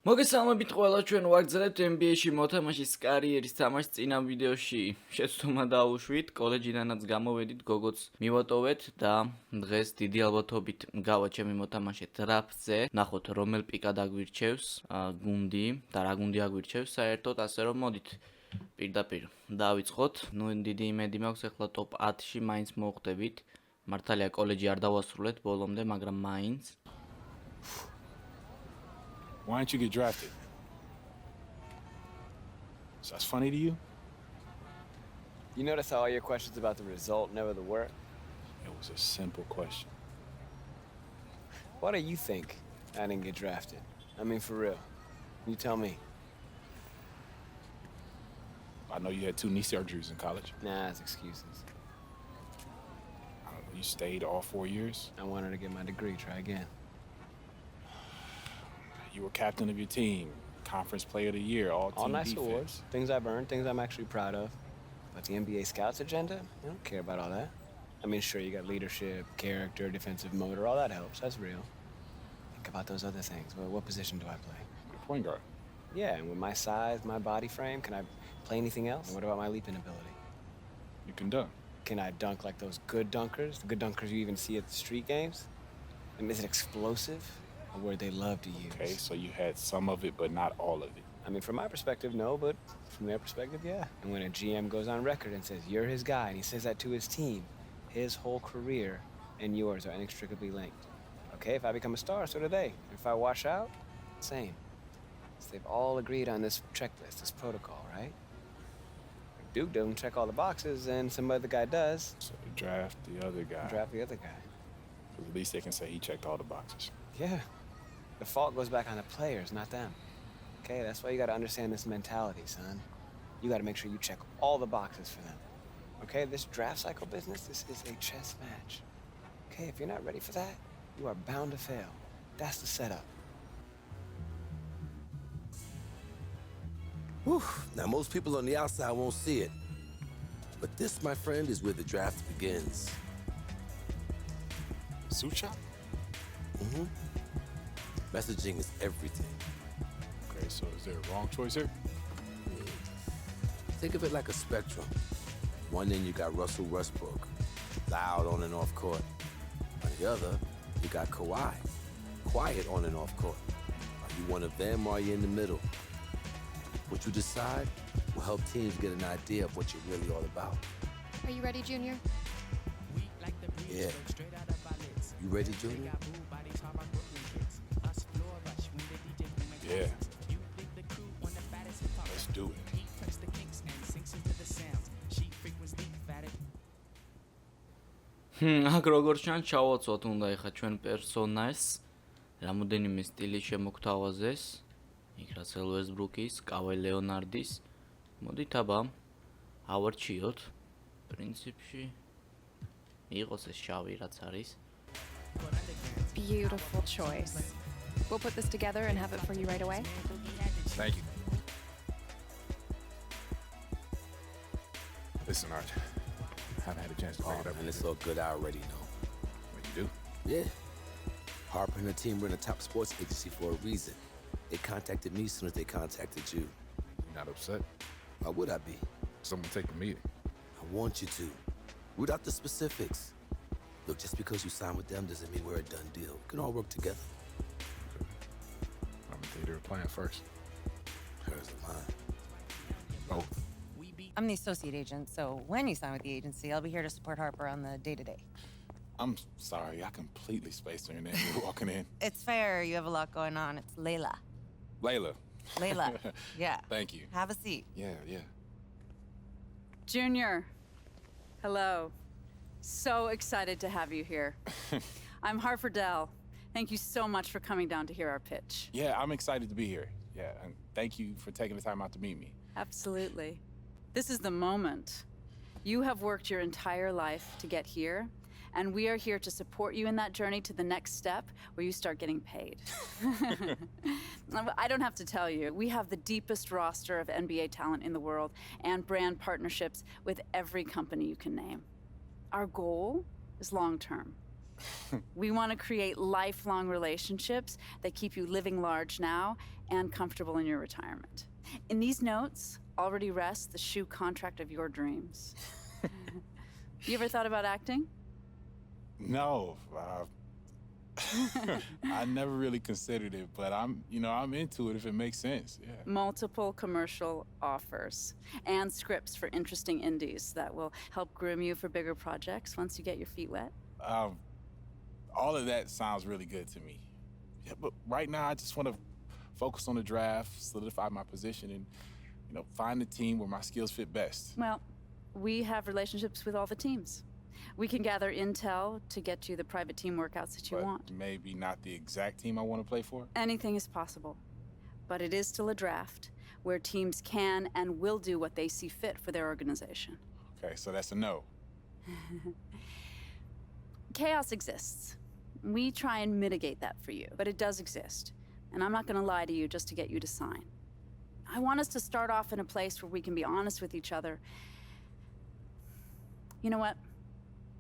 მოგესალმებით ყველა, ჩვენ ვაგრძელებთ NBA-ში მოთამაშის კარიერის თამაშს. წინა ვიდეოში შეცდომა დავუშვით, კოლეჯიდანაც გამოვედით, გოგოც მივატოვეთ და დღეს დიდი ალბათობით გავა ჩემი მოთამაშე დრაფტზე. ნახოთ რომელ პიკად აგვირჩევს გუნდი და რა გუნდი აგვირჩევს საერთოდ, ასე რომ მოდით პირდაპირ დავიწყოთ. ნუ დიდი იმედი მაქვს ახლა ტოპ 10-ში მაინც მოვხდებით. მართალია კოლეჯი არ დავასრულეთ ბოლომდე, მაგრამ მაინც Why didn't you get drafted? So that's funny to you? You notice how all your questions about the result never the work? It was a simple question. Why do you think I didn't get drafted? I mean, for real. You tell me. I know you had 2 knee surgeries in college. Nah, it's excuses. I don't know, you stayed all 4 years. I wanted to get my degree, try again. You were captain of your team, conference player of the year, all team nice defense. awards, things I've earned, things I'm actually proud of. But the NBA scouts agenda, I don't care about all that. I mean, sure, you got leadership, character, defensive motor, all that helps, that's real. Think about those other things. Well, what position do I play? Point guard. Yeah, and with my size, my body frame, can I play anything else? And what about my leaping ability? You can dunk. Can I dunk like those good dunkers? The good dunkers you even see at the street games? And is it explosive? A word they love to use. Okay, so you had some of it, but not all of it. I mean, from my perspective, no, but from their perspective, yeah. And when a GM goes on record and says, you're his guy, and he says that to his team, his whole career and yours are inextricably linked. Okay, if I become a star, so do they. If I wash out, same. So they've all agreed on this checklist, this protocol, right? If Duke doesn't check all the boxes, and some other guy does. So you draft the other guy. Draft the other guy. Because at least they can say he checked all the boxes. Yeah. The fault goes back on the players, not them. Okay, that's why you gotta understand this mentality, son. You gotta make sure you check all the boxes for them. Okay, this draft cycle business, this is a chess match. Okay, if you're not ready for that, you are bound to fail. That's the setup. Whew. Now, most people on the outside won't see it. But this, my friend, is where the draft begins. Suit shop? Mm-hmm. Messaging is everything. Okay, so is there a wrong choice here? Think of it like a spectrum. One end you got Russell Westbrook, loud on and off court. On the other, you got Kawhi, quiet on and off court. Are you one of them or are you in the middle? What you decide will help teams get an idea of what you're really all about. Are you ready, Junior? Yeah. You ready, Junior? Yeah. Let's do it. აქ როგორც ჩანს, ჩავაცვათ უნდა ეხა ჩვენ პერსონაჟს, რამოდენიმე სტილი შემოგთავაზეს. იქ რასელ ვესტბრუკის, კავაი ლეონარდის. მოდით აბა ავარჩიოთ. პრინციპში იყოს ეს შავი რაც არის. Beautiful choice. We'll put this together and have it for you right away. Thank you. Listen, Art. I haven't had a chance to pick it up. And it's all good, I already know. What you do? Yeah. Harper and her team run a top sports agency for a reason. They contacted me as soon as they contacted you. You're not upset? Why would I be? Someone take the meeting. I want you to. Without the specifics. Look, just because you sign with them doesn't mean we're a done deal. We can all work together. I'm gonna take their plan first. Hers and mine. Oh, I'm the associate agent, so when you sign with the agency, I'll be here to support Harper on the day-to-day. I'm sorry. I completely spaced her name. You're walking in. It's fair, you have a lot going on. It's Layla. Layla. Layla, yeah. Thank you. Have a seat. Yeah. Junior, hello. So excited to have you here. I'm Harper Dell. Thank you so much for coming down to hear our pitch. Yeah, I'm excited to be here. Yeah, and thank you for taking the time out to meet me. Absolutely. This is the moment. You have worked your entire life to get here, and we are here to support you in that journey to the next step where you start getting paid. I don't have to tell you, we have the deepest roster of NBA talent in the world and brand partnerships with every company you can name. Our goal is long-term. We want to create lifelong relationships that keep you living large now and comfortable in your retirement. In these notes already rests the shoe contract of your dreams. You ever thought about acting? No, I never really considered it, but I'm into it if it makes sense. Yeah. Multiple commercial offers and scripts for interesting indies that will help groom you for bigger projects once you get your feet wet. All of that sounds really good to me. Yeah, but right now I just want to focus on the draft, solidify my position, and find the team where my skills fit best. Well, we have relationships with all the teams. We can gather intel to get you the private team workouts that you But want. maybe not the exact team I want to play for. Anything is possible. But it is still a draft where teams can and will do what they see fit for their organization. Okay, so that's a no. Chaos exists. We try and mitigate that for you, but it does exist. And I'm not going to lie to you just to get you to sign. I want us to start off in a place where we can be honest with each other. You know what?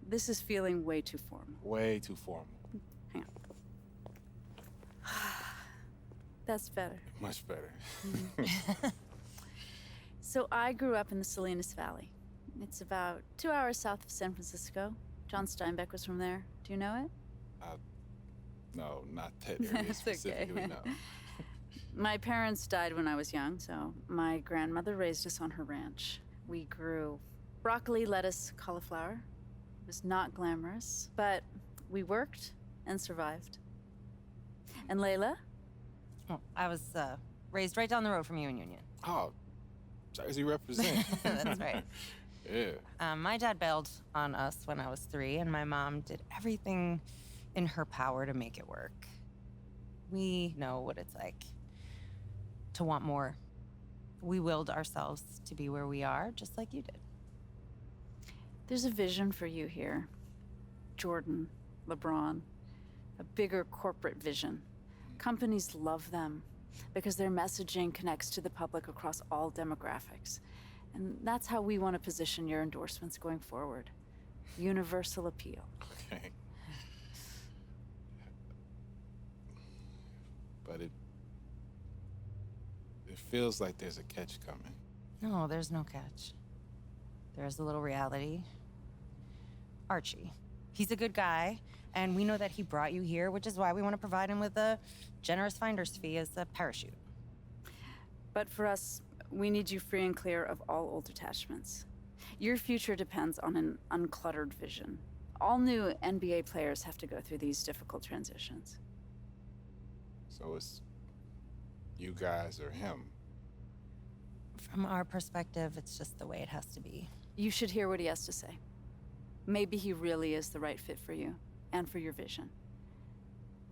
This is feeling way too formal. Way too formal. Hang on. That's better. Much better. So I grew up in the Salinas Valley. It's about 2 hours south of San Francisco. John Steinbeck was from there. Do you know it? No, not that area That's specifically, okay. no. My parents died when I was young, so my grandmother raised us on her ranch. We grew broccoli, lettuce, cauliflower. It was not glamorous, but we worked and survived. And Layla? Oh, I was raised right down the road from you in Union. Oh, Jersey represent. That's right. Yeah. My dad bailed on us when I was 3, and my mom did everything in her power to make it work. We know what it's like to want more. We willed ourselves to be where we are, just like you did. There's a vision for you here. Jordan, LeBron, a bigger corporate vision. Companies love them because their messaging connects to the public across all demographics. And that's how we want to position your endorsements going forward. Universal appeal. Okay. But it feels like there's a catch coming. No, there's no catch. There's a little reality. Archie. He's a good guy, and we know that he brought you here, which is why we want to provide him with a generous finder's fee as a parachute. But for us, we need you free and clear of all old attachments. Your future depends on an uncluttered vision. All new NBA players have to go through these difficult transitions. So it's you guys or him. From our perspective, it's just the way it has to be. You should hear what he has to say. Maybe he really is the right fit for you and for your vision.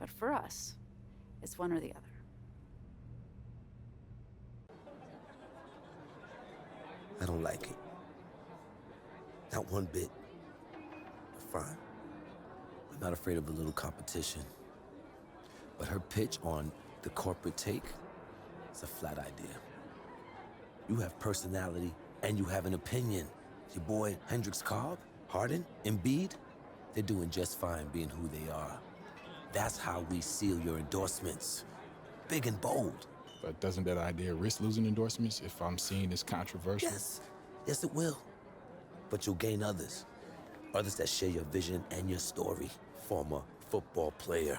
But for us, it's one or the other. I don't like it. Not one bit. But fine. I'm not afraid of a little competition. But her pitch on the corporate take is a flat idea. You have personality and you have an opinion. Your boy Hendricks Cobb, Harden, Embiid, they're doing just fine being who they are. That's how we seal your endorsements. Big and bold. But doesn't that idea risk losing endorsements if I'm seen as controversial? Yes it will. But you'll gain others. Others that share your vision and your story. Former football player.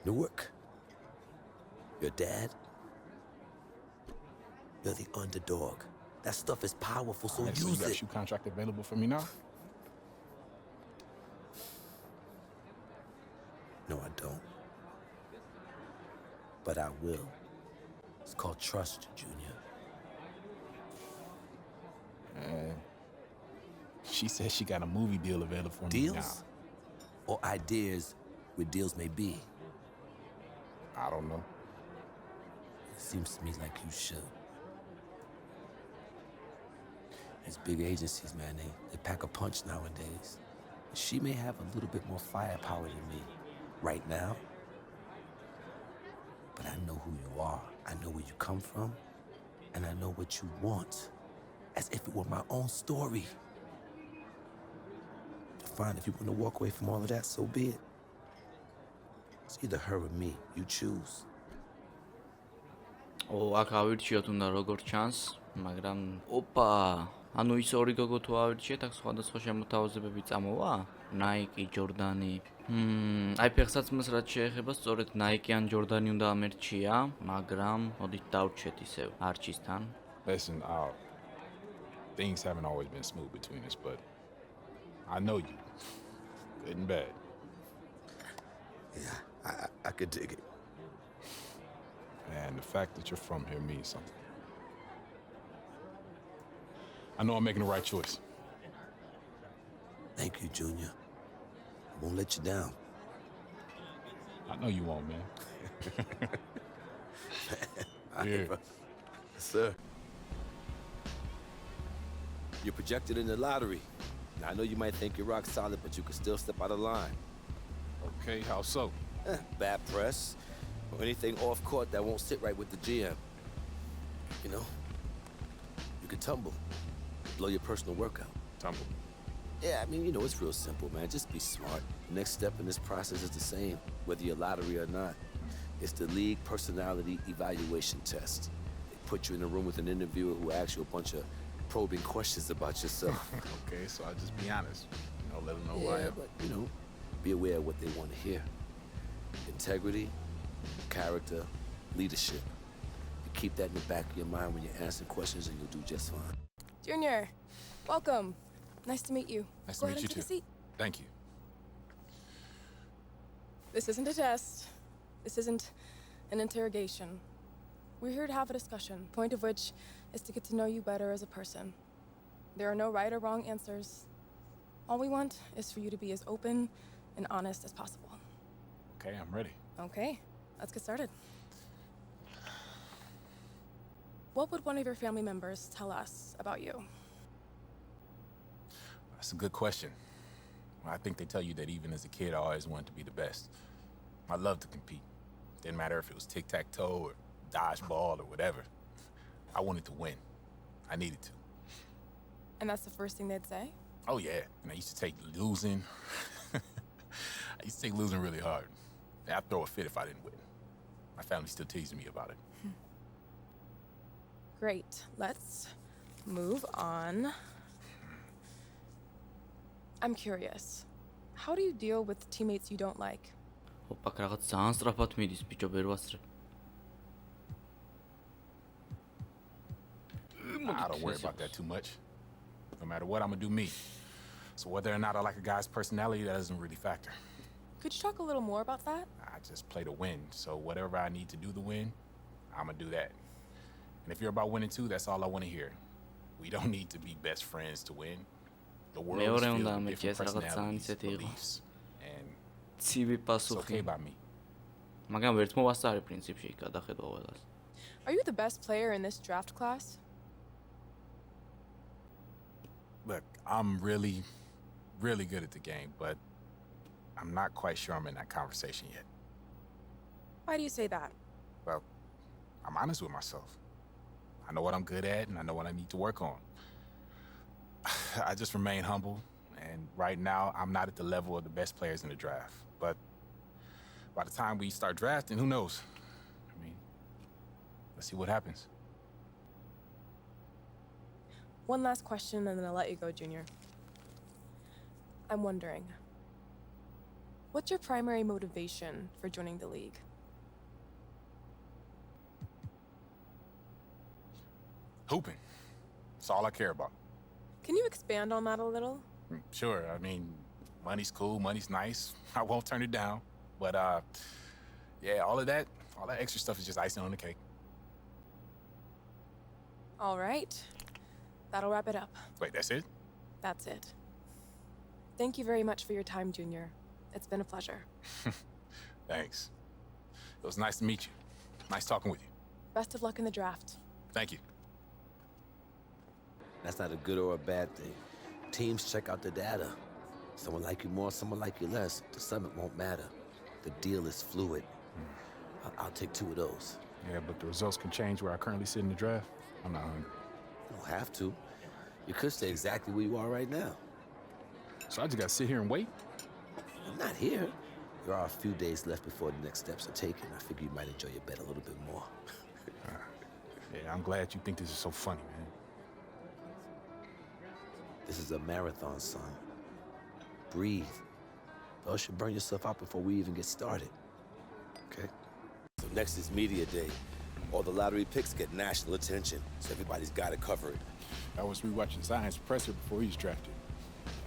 Newark. Your dad. You're the underdog. That stuff is powerful, so So you use got a it. shoe contract available for me now? No, I don't. But I will. It's called trust, Junior. She said she got a movie deal available for me now. Deals? Or ideas where deals may be? I don't know. It seems to me like you should. These big agencies, man, they pack a punch nowadays. She may have a little bit more firepower than me right now. But I know who you are. I know where you come from. And I know what you want. As if it were my own story. Fine, if you want to walk away from all of that, so be it. It's either her or me. You choose. ო, აქ ავირჩიოთ უნდა როგორც ჩანს, მაგრამ ოპა, ანუ ის ორი გოგო თუ ავირჩიეთ, აქ სხვადასხვა შემოთავაზებები წამოვა? Nike, Jordani. აი ფეხსაცმელს რაც შეეხება, სწორედ Nike ან Jordani უნდა ამერჩია, მაგრამ მოდით დავრჩეთ ისევ არჩისთან. Listen, things haven't always been smooth between us, but I know you. Good and bad. Yeah, I could dig it. And the fact that you're from here means something. I know I'm making the right choice. Thank you, Junior. I won't let you down. I know you won't, man. Yeah. Yes, sir. You're projected in the lottery. Now, I know you might think you're rock solid, but you can still step out of line. Okay, how so? Bad press, or anything off court that won't sit right with the GM. You know, you could tumble, blow your personal workout. Tumble. Yeah, I mean, you know, it's real simple, man. Just be smart. The next step in this process is the same, whether you're lottery or not. It's the league personality evaluation test. They put you in a room with an interviewer who asks you a bunch of probing questions about yourself. Okay, so I'll just be honest. You know, let them know who I Yeah, am. but, you know, be aware of what they want to hear. Integrity, character, leadership. You keep that in the back of your mind when you're answering questions and you'll do just fine. Junior, welcome. Nice to meet you. Nice Go to ahead meet you and take a too. seat. Thank you. This isn't a test. This isn't an interrogation. We're here to have a discussion, point of which is to get to know you better as a person. There are no right or wrong answers. All we want is for you to be as open and honest as possible. Okay, I'm ready. Okay, let's get started. What would one of your family members tell us about you? That's a good question. Well, I think they tell you that even as a kid, I always wanted to be the best. I loved to compete. Didn't matter if it was tic-tac-toe or dodgeball or whatever. I wanted to win. I needed to. And that's the first thing they'd say? Oh, yeah. And I used to take losing. I used to take losing really hard. I'd throw a fit if I didn't win. My family still teasing me about it. Great. Let's move on. I'm curious. How do you deal with teammates you don't like? ოპა, რაღაც ძალიან სწრაფად მიდის, ბიჭო, ვერ ვასწრებ. I don't worry about that too much. No matter what, I'm gonna do me. So whether or not I like a guy's personality, that doesn't really factor. Could you talk a little more about that? I just play to win. So whatever I need to do to win, I'm gonna do that. And if you're about winning too, that's all I want to hear. We don't need to be best friends to win. The world is filled with different personalities, beliefs, and ცივი it's პასუხი. okay by me. მაგრამ ერთ მოვასწარე პრინციპში გადახედვა ყველას. Are you the best player in this draft class? Look, I'm really, really good at the game, but I'm not quite sure I'm in that conversation yet. Why do you say that? Well, I'm honest with myself. I know what I'm good at, and I know what I need to work on. I just remain humble, and right now, I'm not at the level of the best players in the draft. But by the time we start drafting, who knows? I mean, let's see what happens. One last question and then I'll let you go, Junior. I'm wondering, what's your primary motivation for joining the league? Hooping. That's all I care about. Can you expand on that a little? Sure, I mean, money's cool, money's nice. I won't turn it down. But, yeah, all that extra stuff is just icing on the cake. All right. That'll wrap it up. Wait, that's it? That's it. Thank you very much for your time, Junior. It's been a pleasure. Thanks. It was nice to meet you. Nice talking with you. Best of luck in the draft. Thank you. That's not a good or a bad thing. Teams check out the data. Someone like you more, someone like you less. The summit won't matter. The deal is fluid. I'll take 2 of those. Yeah, but the results can change where I currently sit in the draft. I'm not hungry. You don't have to. You could stay exactly where you are right now. So I just gotta sit here and wait? I'm not here. There are a few days left before the next steps are taken. I figure you might enjoy your bed a little bit more. Yeah, I'm glad you think this is so funny, man. This is a marathon, son. Breathe. Or else you'll burn yourself out before we even get started. Okay? So next is media day. All the lottery picks get national attention, so everybody's got to cover it. I was rewatching Science Presser before he was drafted.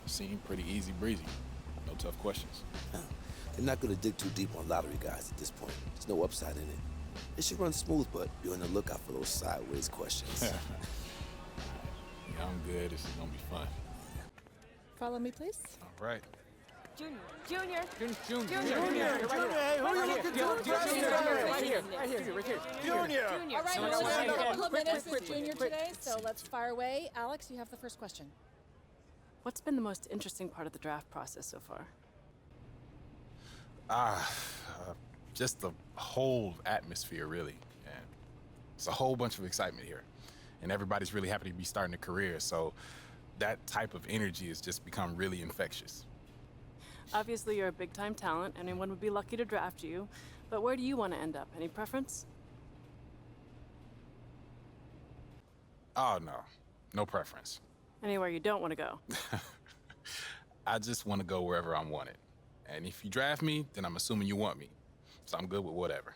Seemed pretty easy breezy. No tough questions. They're not going to dig too deep on lottery guys at this point. There's no upside in it. It should run smooth, but be on the lookout for those sideways questions. Yeah, I'm good. This is gonna be fun. Follow me, please. All right. Junior. Junior. All right, we're only a couple of minutes with Junior today, so let's fire away. Alex, you have the first question. What's been the most interesting part of the draft process so far? Just the whole atmosphere, really. And it's a whole bunch of excitement here. And everybody's really happy to be starting a career, so that type of energy has just become really infectious. Obviously, you're a big-time talent. Anyone would be lucky to draft you. But where do you want to end up? Any preference? Oh, no. No preference. Anywhere you don't want to go? I just want to go wherever I'm wanted. And if you draft me, then I'm assuming you want me. So I'm good with whatever.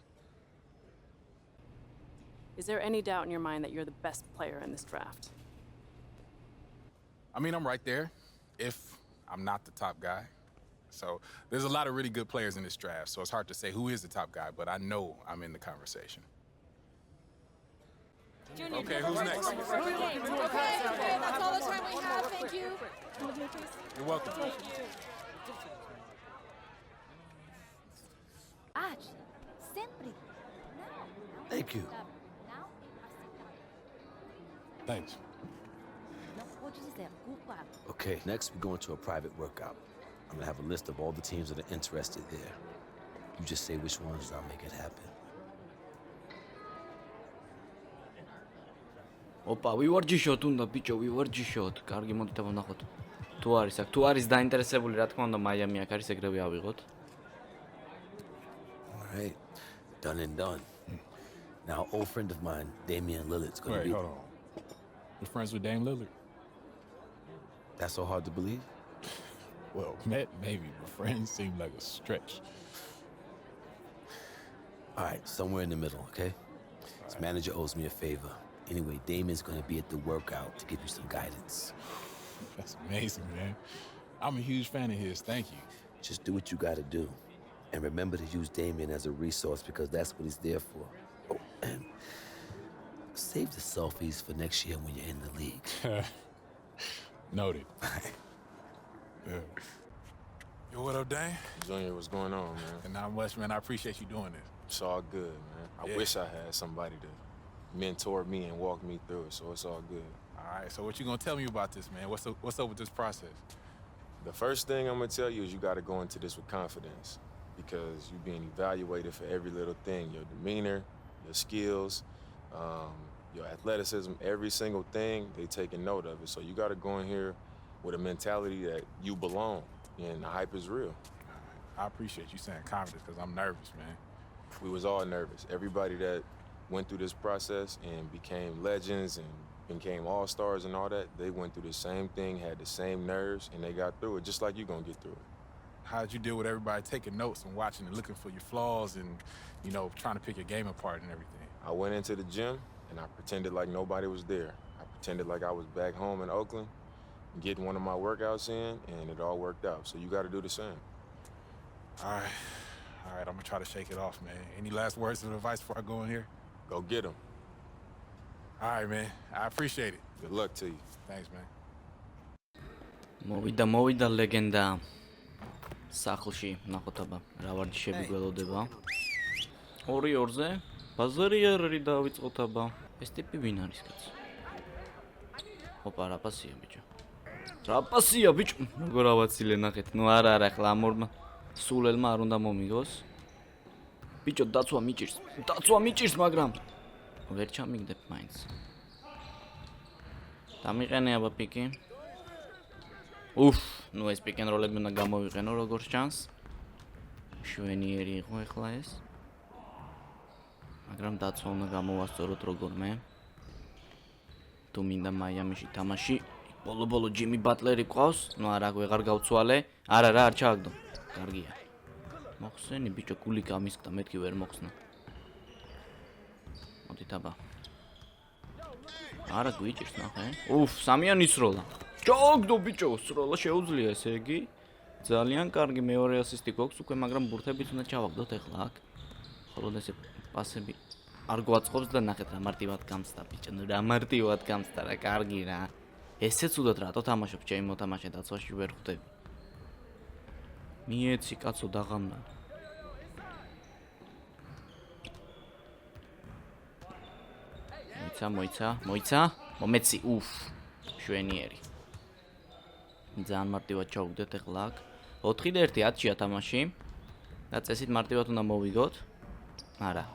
Is there any doubt in your mind that you're the best player in this draft? I mean, I'm right there, if I'm not the top guy. So there's a lot of really good players in this draft, so it's hard to say who is the top guy, but I know I'm in the conversation. Junior. Okay, who's next? Okay, that's all the time we have. Thank you. Come with me, please. You're welcome. Thank you. Thanks. Okay, next we go into a private workout. I'm gonna have a list of all the teams that are interested there. You just say which ones, I'll make it happen. ოპა, ვივარჯიშოთ უნდა ბიჭო, ვივარჯიშოთ. კარგი, მოდით აბა ნახოთ. თუ არის აქ, თუ არის დაინტერესებული, რა თქმა უნდა, მაიამი აქ არის, ეგრევე ავიღოთ. All right, done and done. Now, old friend of mine, Damian Lillard's gonna Wait, be... hold on. You're friends with Dame Lillard? That's so hard to believe? Well, maybe, but friends seem like a stretch. All right, somewhere in the middle, okay? This manager owes me a favor. Anyway, Damian's gonna be at the workout to give you some guidance. That's amazing, man. I'm a huge fan of his. Thank you. Just do what you gotta do. And remember to use Damian as a resource because that's what he's there for. Oh, and save the selfies for next year when you're in the league. Noted. Yeah. Yo, what up, Dane? Junior, what's going on, man? And not much, man. I appreciate you doing this. It's all good, man. I Yeah. wish I had somebody to mentor me and walk me through it, so it's all good. All right, so what you gonna tell me about this, man? What's up with this process? The first thing I'm gonna tell you is you gotta go into this with confidence because you're being evaluated for every little thing, your demeanor, your skills, your athleticism, every single thing, they taking note of it. So you gotta go in here with a mentality that you belong and the hype is real. I appreciate you saying confidence because I'm nervous, man. We was all nervous. Everybody that went through this process and became legends and became all-stars and all that, they went through the same thing, had the same nerves, and they got through it just like you're gonna get through it. How'd you deal with everybody taking notes and watching and looking for your flaws and, you know, trying to pick your game apart and everything? I went into the gym and I pretended like nobody was there. I pretended like I was back home in Oakland, getting one of my workouts in, and it all worked out. So you gotta do the same. All right, I'm gonna try to shake it off, man. Any last words of advice before I go in here? Go get them. All right, man. I appreciate it. Good luck to you. Thanks, man. მოვიდა ლეგენდა სახლში, ნახოთ აბა, რა ვარჯიშები გველოდება. 2-2-ზე ბაზარიერი დავიწყოთ აბა. ეს ტიპი ვინ არის კაცო? ოპა, რა პასია ბიჭო. რა პასია ბიჭო? როგორ ავაცილე ნახეთ. ნუ არა, ახლა ამორმა სულელმა არ უნდა მომიგოს. ბიჭო, დაცვა მიჭირს, მაგრამ ვერ ჩამიგდებ მაინც. დამიყენე აბა პიკი. ნუ ეს პიკ-ენ-როლები უნდა გამოვიყენო როგორც ჩანს. შვენიერი იყო ეხლა ეს. მაგრამ დაცვა უნდა გამოვასწოროთ როგორმე. თუ მინდა მაიამიში თამაში, ბოლო-ბოლო ჯიმი ბატლერი ყავს. ნუ არა, ვეღარ გავცვალე. არა, არ ჩააგდო. კარგია. მოხსენი ბიჭო, გული გამისკდა, მეთქი ვერ მოხსნა. მოდით აბა. არა გვიჭირს ნახე. უფ, სამიან ისროლა. ჩააგდო ბიჭო, სროლა შეუძლია ესე იგი. ძალიან კარგი მეორე ასისტი გვაქვს უკვე, მაგრამ ბურთებით უნდა ჩავაგდოთ ეხლა აქ. ხოლო ესე პასები არ გვაწყობს და ნახეთ რა მარტივად გამსდა ბიჭო, ნუ რა მარტივად გამსდა რა, კარგი რა. ესეც უდოთ რატო თამაშობ ჩემი მოთამაშე დაცვაში ვერ ხვდები. მიეცი კაცო დაღამდა. მოიცა, მომეცი, უფ, შვენიერი. ძალიან მარტივად ჩავაგდეთ ეხლა აქ. 4-1 10-ია თამაში. და წესით მარტივად უნდა მოვიგოთ. არა.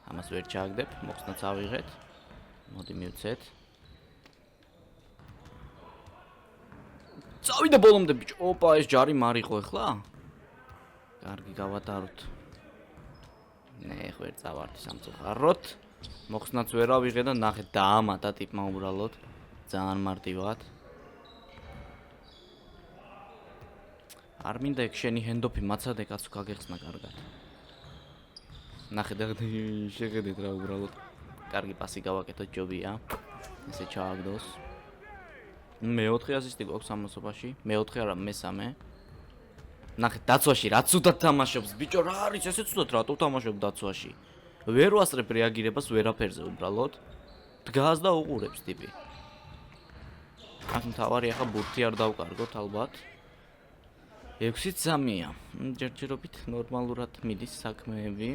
ამას ვერ ჩააგდებ, მოხსნაც ავიღეთ. მოდი მივცეთ. წავიდა ბოლომდე ბიჭო. ოპა, ეს ჯარი მარიყო ეხლა? კარგი გავატაროთ. ნე, ვერ წავარდი სამწუხაროდ. მოხსნაც ვერ ავიღე და ნახეთ დაამატა ტიპმა უბრალოდ. ძალიან მარტივად. არ მინდა ეგ შენი ჰენდოფი მაცადე კაცო გაგეხსნა კარგად. ნახეთ შეხედეთ რა უბრალოდ. კარგი პასი გავაკეთოთ ჯობია. ესე ჩააგდოს. მე-4 ასისტი გვაქვს ამასობაში. მე-4 არა, მე-3. ნახეთ დაცვაში რაც უდად თამაშობს ბიჭო, რა არის ესე ცუდად რატო თამაშობ დაცვაში? ვერ ვასწრებ რეაგირებას ვერაფერზე უბრალოდ. დგას და უყურებს ტიპი. აქ მთავარი ახლა ბურთი არ დავკარგოთ ალბათ. 6-3-ია. ჯერჯერობით ნორმალურად მიდის საქმეები.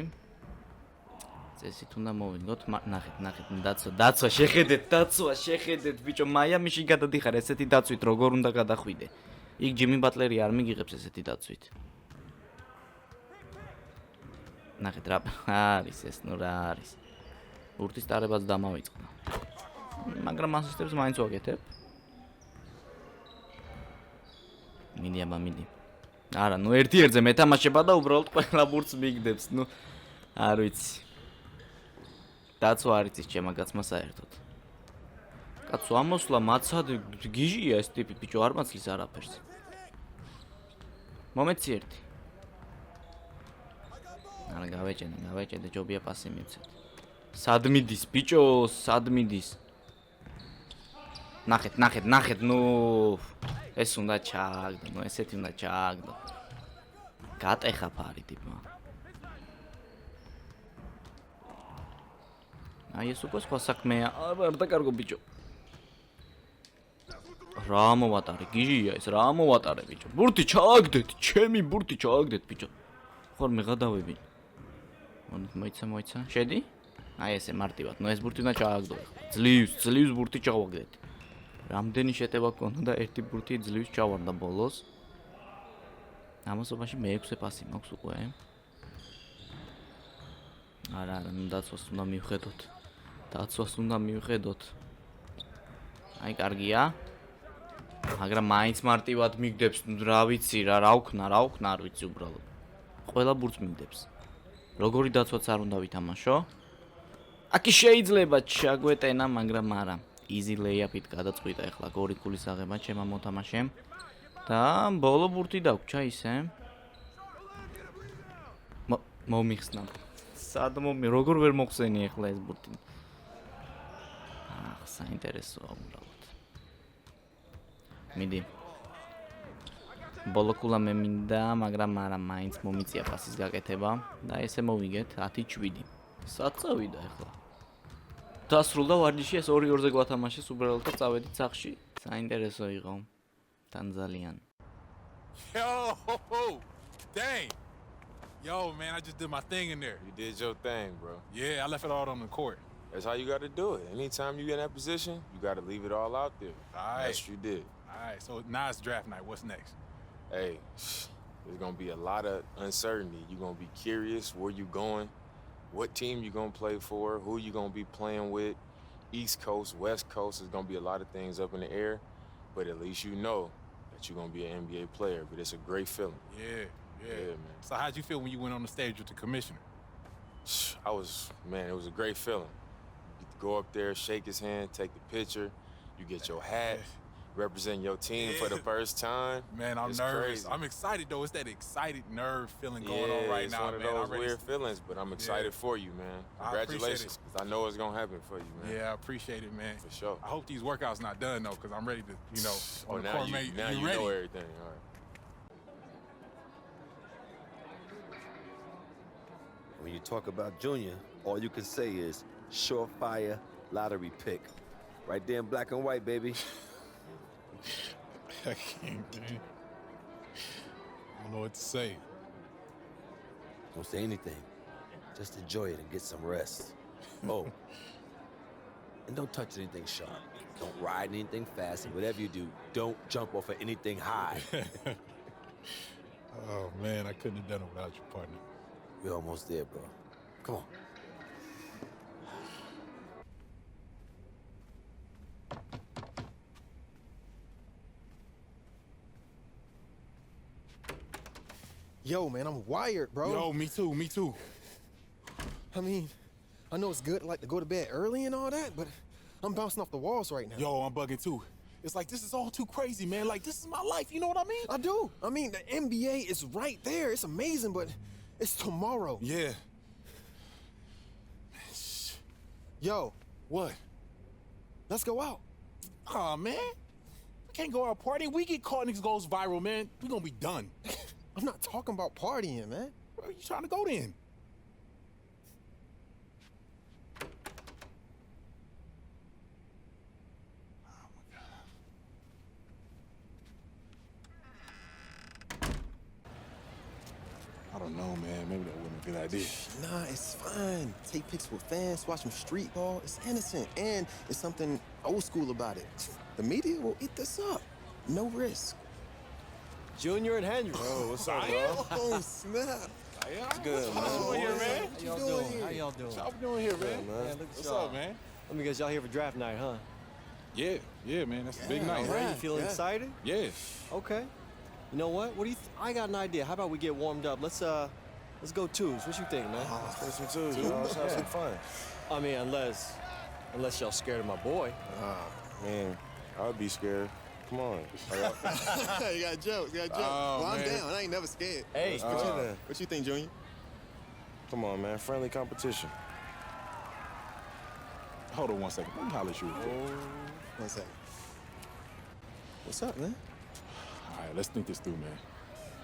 წესით უნდა მოვიგოთ. ნახეთ, დაცვა შეხედეთ ბიჭო, მაიამიში გადადიხარ ესეთი დაცვით როგორ უნდა გადახვიდე. იქ ჯიმი ბატლერი არ მიგიღებს ესეთი დაცვით. ნახეთ რა არის ეს, ნუ რა არის. ბურთის ტარებაც დამავიწყდა. მაგრამ ასისტებს მაინც ვაკეთებ. მიდი აბა მიდი. არა, ნუ ერთ-ერთზე მეთამაშება და უბრალოდ ყველა ბურთს მიგდებს, ნუ არ ვიცი. დაცვა არ იცის ჩემ კაცმა საერთოდ. კაცო ამოსვლა მაცადე გიჟია ეს ტიპი ბიჭო, არ მაცლის არაფერს. მომეცი ერთი. არა გავეჭედე, ჯობია პასი მივცეთ. სად მიდის ბიჭო, სად მიდის? ნახეთ, ნუ ეს უნდა ჩააგდო, ნუ ესეთი უნდა ჩააგდო. გატეხა ფარი ტიპმა. აი ეს უკვე სხვა საქმეა. არ დაკარგო ბიჭო. რა მოვატარე, გიჟია ეს, რა მოვატარე ბიჭო. ბურთი ჩააგდეთ, ჩემი ბურთი ჩააგდეთ ბიჭო. ხარ მეღადავები. მოიცა. შედი? აი ესე მარტივად. ნუ ეს ბურთი უნდა ჩააგდო ახლა. ძლივს ბურთი ჩავაგდეთ. რამდენი შეტევა გქონდა და ერთი ბურთი ძლივს ჩავარდა ბოლოს. ამასობაში მე-6 პასი მაქვს უკვე. არა, ნუ დაცვას უნდა მივხედოთ. აი კარგია. მაგრამ მაინც მარტივად მიგდებს, რა ვიცი რა ვქნა, არ ვიცი უბრალოდ. ყველა ბურთს მიგდებს. როგორი დაცვაც არ უნდა ვითამაშო. აკი შეიძლება ჩაგვეტენა, მაგრამ არა. easy layup-ით გადაწყვიტა ახლა გორი ქულის აღება ჩემმა მოთამაშემ. და ბოლო ბურთი დაგვრჩა ისე. მომიხსნა. სად როგორ ვერ მოხსენი ახლა ეს ბურთი. საინტერესოა უბრალოდ. მიდი. ბოლო ქულა მე მინდა, მაგრამ არა მაინც მომიწია პასის გაკეთება და ესე მოვიგეთ 10-7. სად წავიდა ახლა? დასრულდა ვარჯიში, ეს 2-2-ზე გვათამაშეს უბრალოდ და წავედით სახში. საინტერესო იყო. თან ძალიან. Yo, dang. Yo, man, I just did my thing in there. You did your thing, bro. Yeah, I left it all on the court. That's how you got to do it. Anytime you get in that position, you got to leave it all out there. All right. That's what you did. All right, so now it's draft night. What's next? Hey, there's going to be a lot of uncertainty. You're going to be curious where you going, what team you going to play for, who you going to be playing with. East Coast, West Coast, there's going to be a lot of things up in the air, but at least you know that you're going to be an NBA player, but it's a great feeling. Yeah, Yeah. man. So how'd you feel when you went on the stage with the commissioner? It was a great feeling. You get to go up there, shake his hand, take the picture. You get your hat, represent your team for the first time. Man, I'm It's nervous. crazy. I'm excited though. It's that excited nerve feeling going on right it's now, one of man. those I'm ready. weird feelings, but I'm excited for you, man. I appreciate Congratulations, it. 'cause I know it's gonna happen for you, man. Yeah, I appreciate it, man. For sure. I hope these workouts not done though, because I'm ready to, Oh, on the now court, you, mate. now you ready? know everything. All right. When you talk about Junior, all you can say is surefire lottery pick. Right there in black and white, baby. I can't, man. I don't know what to say. Don't say anything. Just enjoy it and get some rest. Oh. And don't touch anything sharp. Don't ride anything fast, and whatever you do, don't jump off of anything high. Oh, man, I couldn't have done it without your partner. We're almost there, bro. Come on. Yo, man, I'm wired, bro. Yo, me too, me too. I mean, I know it's good like to go to bed early and all that, but I'm bouncing off the walls right now. Yo, I'm bugging too. It's like, this is all too crazy, man. Like, this is my life, you know what I mean? I do. I mean, the NBA is right there. It's amazing, but it's tomorrow. Yeah. Yo, What? let's go out. Aw, man. We can't go out partying. We get caught, niggas goes viral, man. We gonna be done. I'm not talking about partying, man. Where you trying to go then? I don't know, man. Maybe that wasn't a good idea. Nah, it's fine. Take pics with fans, watch some street ball. It's innocent, and it's something old school about it. The media will eat this up. No risk. Junior and Henry. Oh, what's up, bro? Oh, snap. It's good, man. What's up here, man? What you doing here? How y'all doing? What's up doing here, man? man. Look at What's y'all. up, man? Let me guess, y'all here for draft night, huh? Yeah, man. That's a big Yeah, night, all Right? right? You feeling yeah. excited? Yeah. Okay. You know what? What do you? I got an idea. How about we get warmed up? Let's go twos. What you think, man? Let's play some twos, y'all. Let's have some fun. I mean, unless y'all scared of my boy. Man, I would be scared. Come on. You got jokes. You got jokes. Oh, well, I'm man. down. I ain't never scared. Hey, What you think, Junior? Come on, man. Friendly competition. Hold on one second. Let me holler at you. real quick. 1 second. What's up, man? All right, let's think this through, man.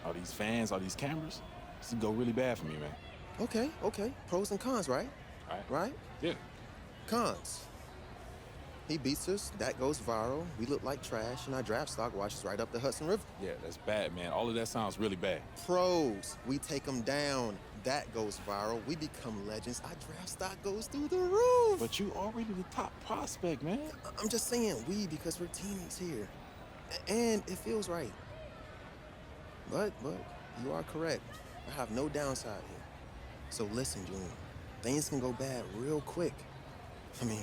All these fans, all these cameras, this can go really bad for me, man. Okay. Pros and cons, right? All right? Right? Yeah. Cons. He beats us, that goes viral, we look like trash, and our draft stock washes right up the Hudson River. Yeah, that's bad, man. All of that sounds really bad. Pros, we take them down, that goes viral, we become legends, our draft stock goes through the roof. But you already the top prospect, man. I'm just saying we because we're teammates here. And it feels right. But you are correct. I have no downside here. So listen, Junior, things can go bad real quick. I mean,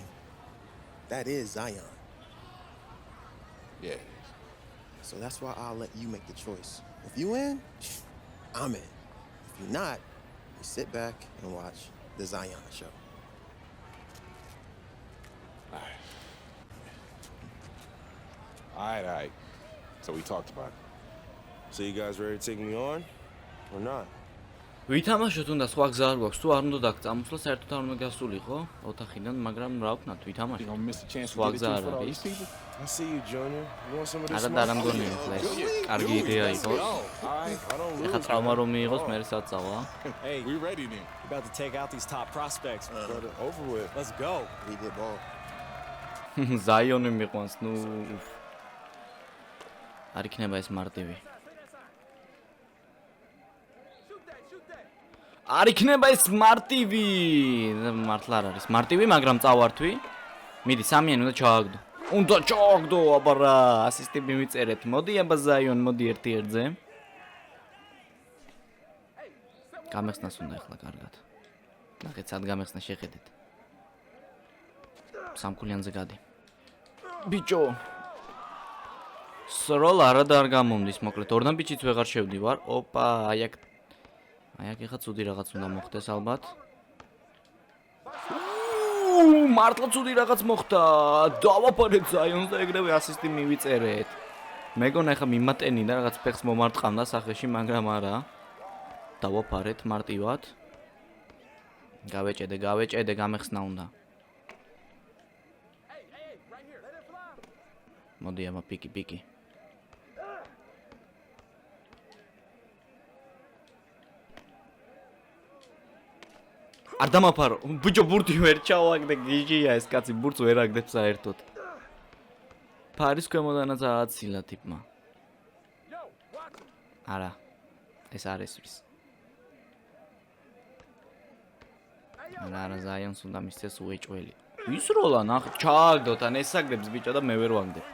that is Zion. Yeah. So that's why I'll let you make the choice. If you in, I'm in. If you're not, you sit back and watch the Zion show. All right. So we talked about it. So you guys ready to take me on or not? ვითამაშოთ უნდა სხვა გზა არ გვაქვს თუ არ უნდა დაგწამოსლა საერთოდ არ უნდა გასულიყო ოთახიდან მაგრამ რა ვქნათ You ვითამაშოთ gonna miss a chance to სხვა get it გზა too არ for all არის these people? I see you, Junior. You want some of this არა smoke? და არ მგონია ახლა ეს კარგი იდეა იყოს All right, I don't ეხლა lose. ტრავმა რომ მიიღოს მე საწავა Hey, We ready then. we're about to take out these top prospects. Brother, over with. Let's go. We did ball. ზაიონი მიყვანს ნუ არ იქნება ეს მარტივი არ იქნება ეს მარტივი მართლა არ არის მარტივი მაგრამ წავართვი მიდი სამიანი უნდა ჩააგდო აბა რა ასისტი მივიწერეთ მოდი აბა ზაიონ მოდი ერთი ერთზე გამეხსნას უნდა ახლა კარგად ნახეთ სად გამეხსნა შეხედეთ სამკულიანზე გადი ბიჭო სროლა არადა არ გამომდის, მოკლედ ორდან ბიჭიც ვეღარ შევდივარ. ოპა, აი აქ ეხა ცუდი რაღაც უნდა მოხდეს ალბათ. მართლა ცუდი რაღაც მოხდა. დავაფარეთ ზაიონს და ეგრევე ასისტი მივიწერეთ. მეგონა ეხა მიმატენი და რაღაც ფეხს მომარტყამდა სახეში, მაგრამ არა. დავაფარეთ მარტივად. გავეჭედე, გამეხსნა უნდა. მოდი აბა პიკი. არ დამაფარო. ბიჭო ბურთი ვერ ჩავაგდე, გიჟია ეს კაცი ბურთს ვერ აგდებს საერთოდ. ფარის ქვემოდანაც აცილა ტიპმა. არა. ეს არ ესვის. არა, ზაიონს უნდა მისცეს უეჭველი. ის როლა ნახე, ჩააგდოთ, ან ეს აგდებს ბიჭო და მე ვერ ვაგდებ.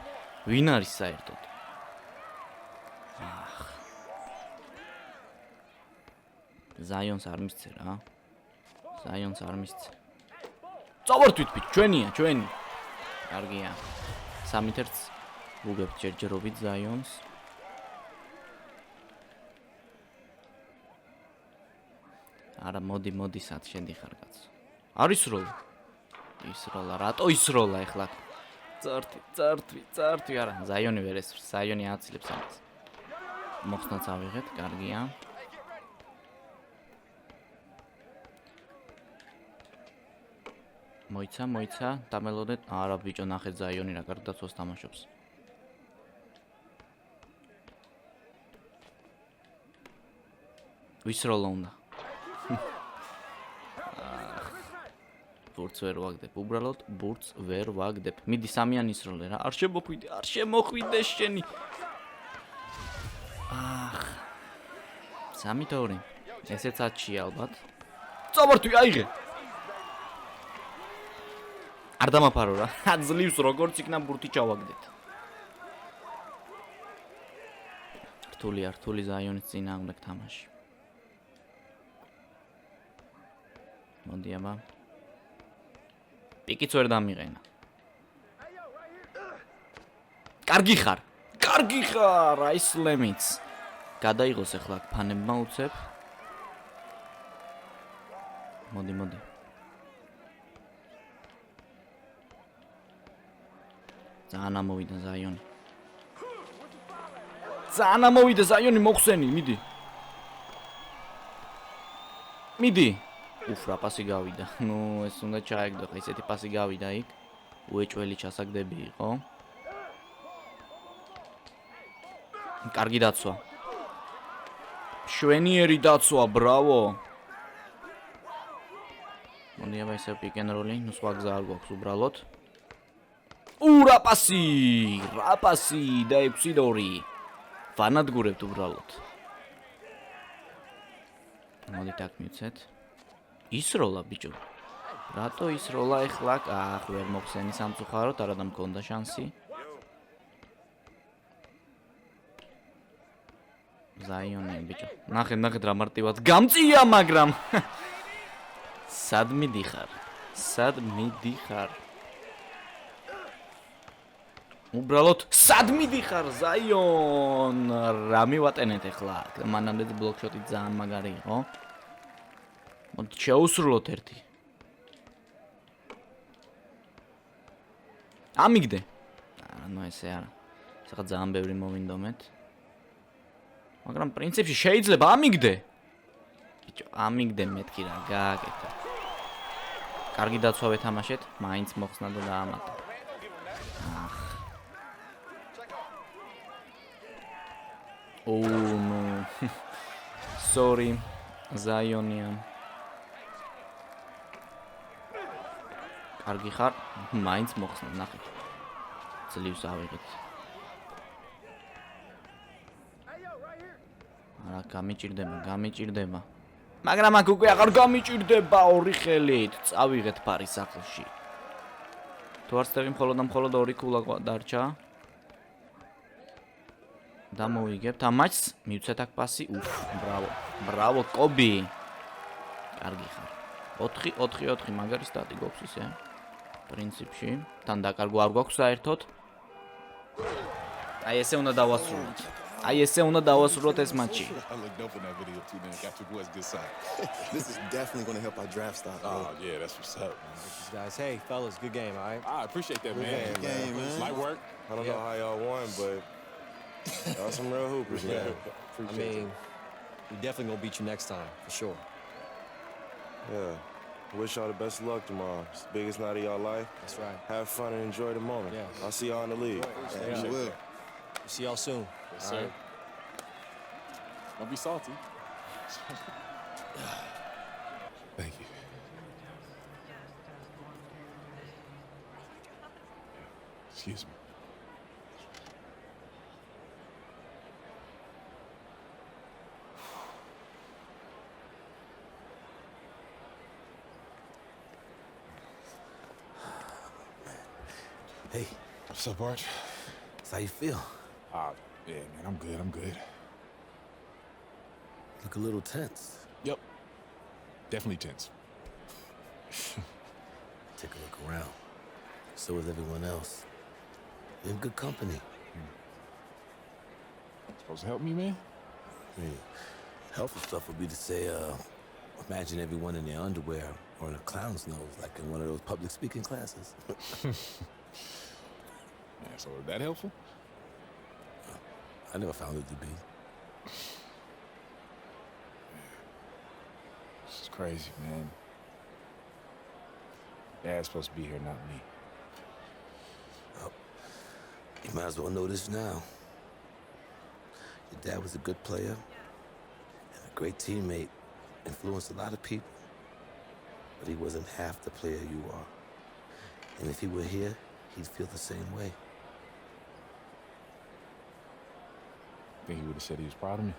ვინ არის საერთოდ? ზაიონს არ მისცე რა. ზაიონს არ მისცე. წავართვით ბიჭ, ჩვენი. კარგია. 3-1 ვუგებთ ჯერჯერობით ზაიონს. არა, მოდი სად შედიხარ კაცო. არის როლა. ის როლა, რატო ის როლა ეხლა? წართვი, არა, ზაიონი ვერ ესვრის, ზაიონი აცილებს ამას. მოხსნაც ავიღეთ, კარგია. მოიცა, დამელოდეთ. არა ბიჭო, ნახეთ ზაიონი რა კარგ დაცვას თამაშობს. ვის როლა უნდა? ბურთს ვერ ვაგდებ, უბრალოდ ბურთს ვერ ვაგდებ. მიდი სამიანის როლე რა, არ შემოხვიდე შენი. 3-2. ესეც აცია ალბათ. წავართვი, აიღე. არ დამაფარო რა. ძლივს როგორც იქნა ბურთი ჩავაგდეთ. რთული ზაიონის წინააღმდეგ თამაში. მოდი აბა. პიკიც ვერ დამიყენა. კარგი ხარ, აი სლემიც. გადაიღოს ახლა ფანებმა უცებ. მოდი. ძალიან ამოვიდა ზაიონი. მოხსენი, მიდი. უფ რა პასი გავიდა. ნუ ეს უნდა ჩაეგდო, ხა ისეთი პასი გავიდა იქ. უეჭველი ჩასაგდები იყო. კარგი დაცვა. შვენიერი დაცვა, ბრავო. მოდი აბა ისე pick and roll-ი, ნუ სხვა გზა არ გვაქვს უბრალოდ. რა პასი და 6-2. ვანადგურებთ უბრალოდ. მოდი так მივცეთ. ის როლა ბიჭო. რატო ის როლა ეხლა? ვერ მოხსენი სამწუხაროდ, არა და მქონდა შანსი. ზაიონი ბიჭო. ნახეთ რა მარტივად გამწია, მაგრამ სად მიდიხარ? უბრალოდ სად მიდიხარ ზაიონ? რა მივატენეთ ეხლა? მანამდე ბლოკშოტი ძალიან მაგარი იყო. მოდი შეუსრულოთ ერთი. ამიგდე. ნუ ესე არა. საერთოდ ძალიან ბევრი მოვინდომეთ. მაგრამ პრინციპში შეიძლება ამიგდე. ბიჭო, ამიგდე მეთქი რა გააკეთა. კარგი დაცვა ვეთამაშეთ, მაინც მოხსნა და დაამატა. ნუ. Sorry, ზაიონია. კარგი ხარ, მაინც მოხსნა, ნახეთ. ძლივს ავიღეთ. არა, გამიჭირდება. მაგრამ აქ უკვე აღარ გამიჭირდება ორი ხელით. წავიღეთ ფარის სახლში. თუ არ წევი მხოლოდ ორი ქულა დარჩა. დამოვიგებთ ამ მაჩს, მივცეთ აქ პასი. ბრავო, კობი. კარგი ხარ. 4-4, მაგარი სტატი გვაქვს ისე. პრინციპში, თან დაკარგვა არ გვაქვს საერთოდ. აი ესე უნდა დავასრულოთ. აი ესე უნდა დავასრულოთ ეს матчი. I looked dope in that video too, man. Got your boys good side. This is definitely going to help our draft stock. Oh, yeah, that's what's up, man. Guys, hey, fellas, good game, all right? I appreciate that, man. Good game, man. Light work. I don't know how y'all won, but y'all some real hoopers, man. I mean, we definitely gonna beat you next time, for sure. Yeah. Wish y'all the best of luck tomorrow. It's the biggest night of y'all life. That's right. Have fun and enjoy the moment. Yeah. I'll see y'all in the league. Yeah, we will. See y'all soon. Yes, all sir. right? Don't be salty. Thank you. Excuse me. Hey, What's up, Arch? so how you feel? Yeah, man, I'm good. I'm good. Look a little tense. Yep. Definitely tense. Take a look around. So is everyone else. You're in good company. Supposed to help me, man? I mean, helpful stuff would be to say, imagine everyone in their underwear or in a clown's nose, like in one of those public speaking classes. Yeah, so is that helpful? I never found it to be. This is crazy, man. Dad's supposed to be here, not me. Well, you might as well know this now. Your dad was a good player and a great teammate, influenced a lot of people. But he wasn't half the player you are. And if he were here, he'd feel the same way. Think he would have said he was proud of me?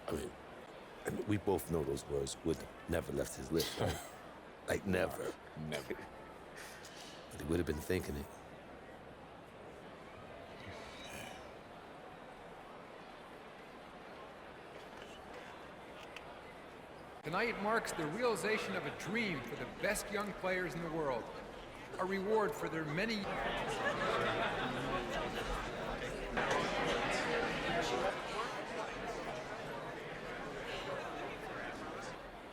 I mean, we both know those words would never left his lips, right? Like never. Never. But he would have been thinking it. Tonight marks the realization of a dream for the best young players in the world. A reward for their many...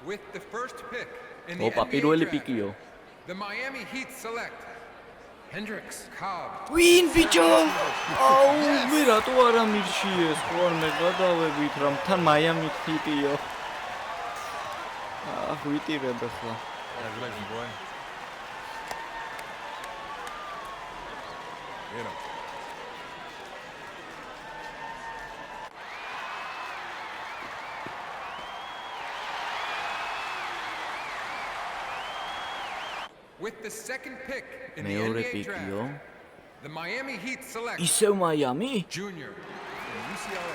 With the first pick in the ოპა, NBA პირველი draft, პიკიო. the Miami Heat select Hendricks Cobb. Win, bicho! აუ, მე რატო არ ამირჩიეს? ხო არ მე გადავებით რა, თან მაიამი ხიტიო. ვიტირებ ახლა. Congratulations, boy. Get him. With the second pick in the მეორე NBA draft, პიკიო. the Miami Heat select ისევ მაიამი? Junior from UCLA.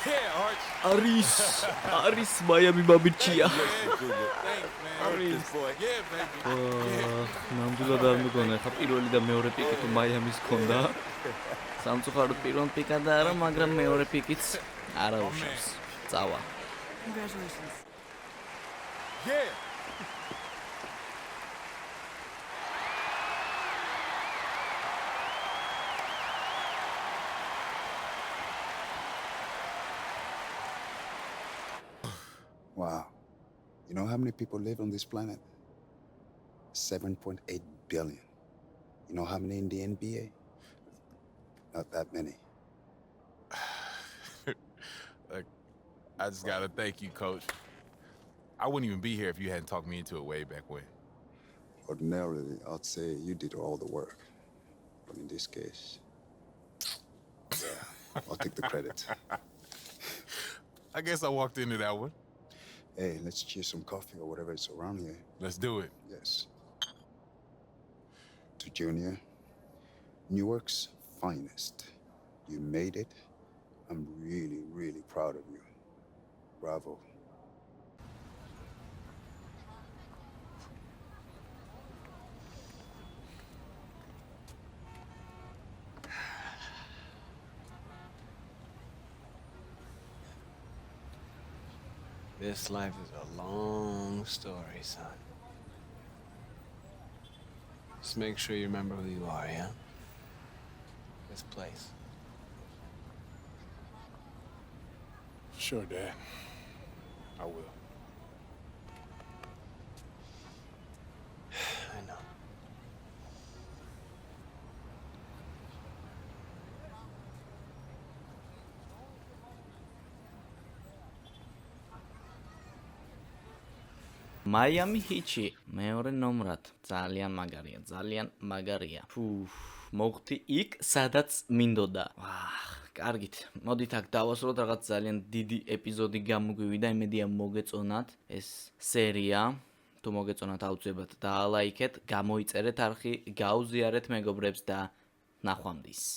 Yeah, Arch. არის მაიამი ბაბიჩია. Thanks, man. Ari. This boy. Yeah, baby. ნამდვილად არ მეგონა, ხა პირველი და მეორე პიკი თუ მაიამის ქონდა. სამწუხაროდ პირველ პიკა და არა, მაგრამ მეორე პიკიც არა უშავს. წავა. Congratulations. Yeah. Wow. You know how many people live on this planet? 7.8 billion. You know how many in the NBA? Not that many. Look, I just gotta thank you, Coach. I wouldn't even be here if you hadn't talked me into it way back when. Ordinarily, I'd say you did all the work. But in this case, yeah, I'll take the credit. I guess I walked into that one. Hey, let's cheers some coffee or whatever is around here. Let's do it. Yes. To Junior, Newark's finest. You made it. I'm really, really proud of you. Bravo. This life is a long story, son. Just make sure you remember who you are, yeah? this place. Sure, Dad. I will. I know. მაიამი ჰიჩი მეორე ნომრად ძალიან მაგარია. მოვხდი იქ, სადაც მინდოდა. კარგით, მოდით აქ დავასრულოთ, რაღაც ძალიან დიდი ეპიზოდი გამოგვივიდა, იმედია მოგეწონათ ეს სერია. თუ მოგეწონათ, აუცილებლად დაალაიქეთ, გამოიწერეთ არხი, გაუზიარეთ მეგობრებს და ნახვამდის.